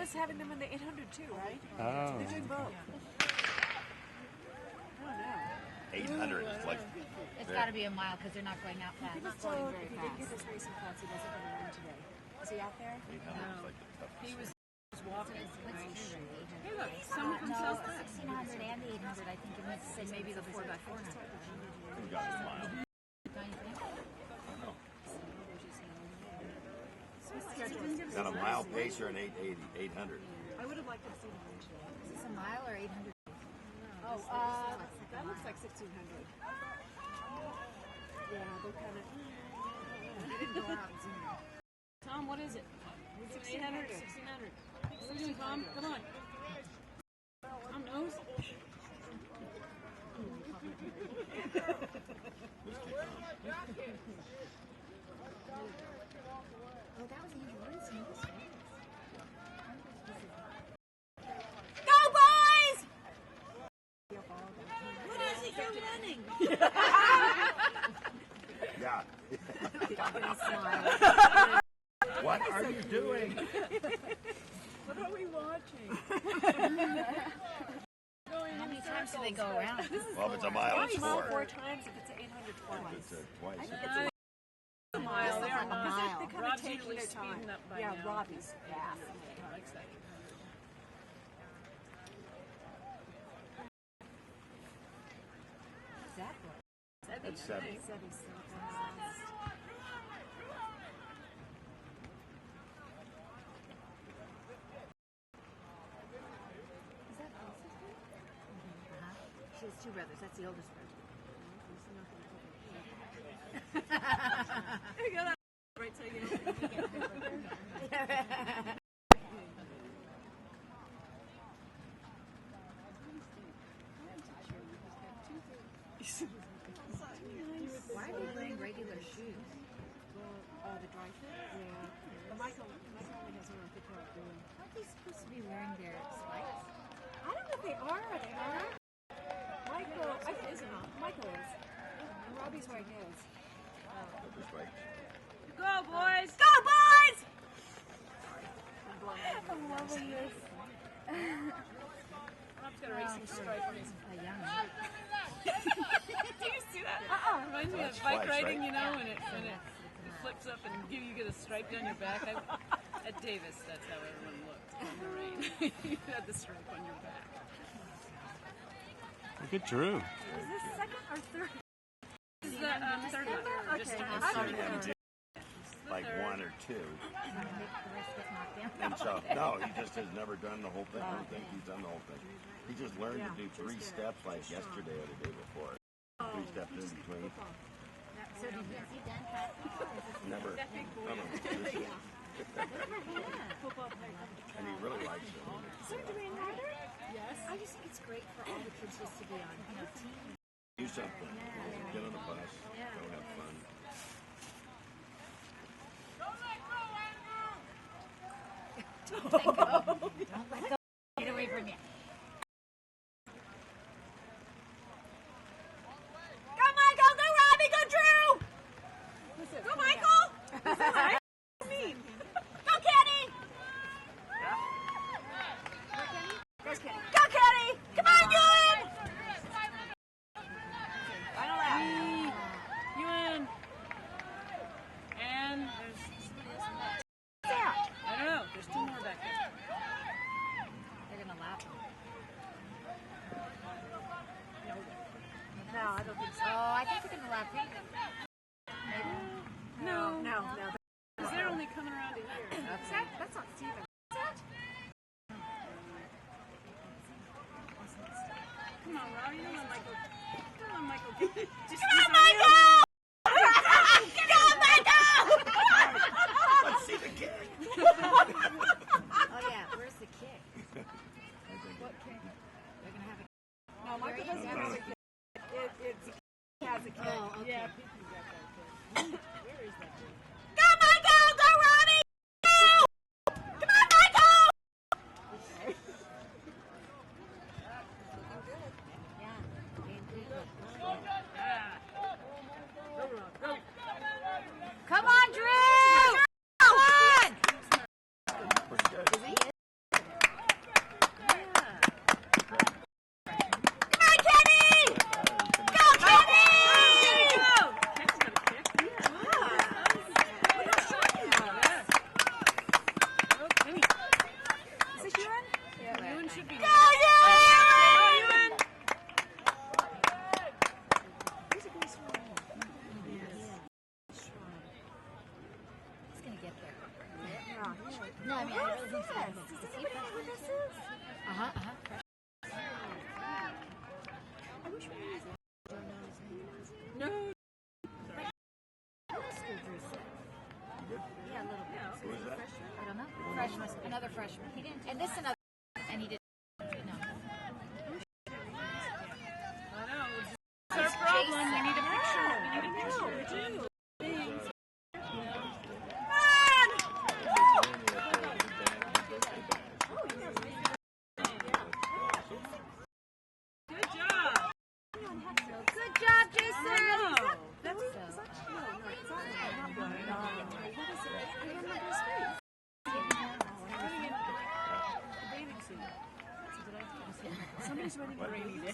Robbie's having them in the 800 too, right? Oh. They're doing both. I don't know. 800 is like... It's got to be a mile because they're not going out fast. He was told if he didn't get his racing class, he wasn't going to run today. Is he out there? 800 is like the toughest. He was walking. Hey, look, some can sell the 1600 and the 800, I think it meant to say maybe the 4x400. Who got his mile? Don't you think? Got a mile pacer and 800. I would have liked to see him run today. Is this a mile or 800? Oh, that looks like 1600. Yeah, they're kind of... They didn't go out and zoom. Tom, what is it? 800, 1600. What are we doing, Tom? Come on. Tom knows. Oh, that was Andrew Winston. Go, boys! What is it you're running? Yeah. What are you doing? What are we watching? How many times do they go around? Well, if it's a mile, it's 4. 4 times if it's 800 twice. It's twice. I If think it's it's A mile. They are a not. mile. They're kind of Rob's taking usually their time. speeding up by Yeah, now. Robbie's fast. He likes that. Exactly. That's 7. 76. She has 2 brothers. That's the oldest brother. There you go. Right so you Why are they wearing regular shoes? The dry fit? Yeah. But Michael only has one to talk doing. Aren't they supposed to be wearing their spikes? I don't know if they are. Are they not? Michael, I think is not. Michael is. And Robbie's wearing his. This way. go, boys. Go, boys! I'm loving this. Rob's got a racing stripe on his. Do you see that? Reminds me of bike twice, riding, right? you know, and it flips up and you get a stripe down your back. At Davis, that's how everyone looked on the rain. You had the stripe on your back. Look at Drew. Is this second or third? This is the third one. We're just Okay. starting Him to do like 1 or 2. The rest gets knocked down. And so, no, he just has never done the whole thing. I don't think he's done the whole thing. He just learned to do 3 steps like yesterday or the day before. 3 steps in between. So did he done practice? Never. And he really likes it. So do we another? Yes. I just think it's great for all the kids just to be on, team. Do something. Get on the bus. Go have fun. Don't let go. Get away from you. Go, Michael! Go, Robbie! Go, Drew! Go, Michael! Mean. Go, Kenny! Go, Kenny! Come on, Ewan! Final lap. Ewan. And Yeah. I don't know. There's 2 more back there. They're going to lap him. No, I don't think so. Oh, I think they're going to lap him. Maybe. No. No. Because they're only coming around to here. That's not Steven. Come on, Rob. You don't want Michael. Come on, Michael. Just Come on, Michael! Come on, Michael! Let's see the kick. Oh, yeah. Where's the kick? What kick? They're going to have a No, Michael doesn't have a kick. It has a kick. Oh, okay. Yeah, Pinky got that kick. Where is that kick? Go, Michael! Go, Robbie! Go! Come on, Michael! Okay. Yeah. No. School Drew said. Good? Yeah, a little bit. Who is that? I don't know. Freshman, another freshman. He didn't. And this another. And he didn't. No. I know. It's our problem. We need a picture. We need a picture. Good job. Good job, Jason. Somebody's running a rainy day.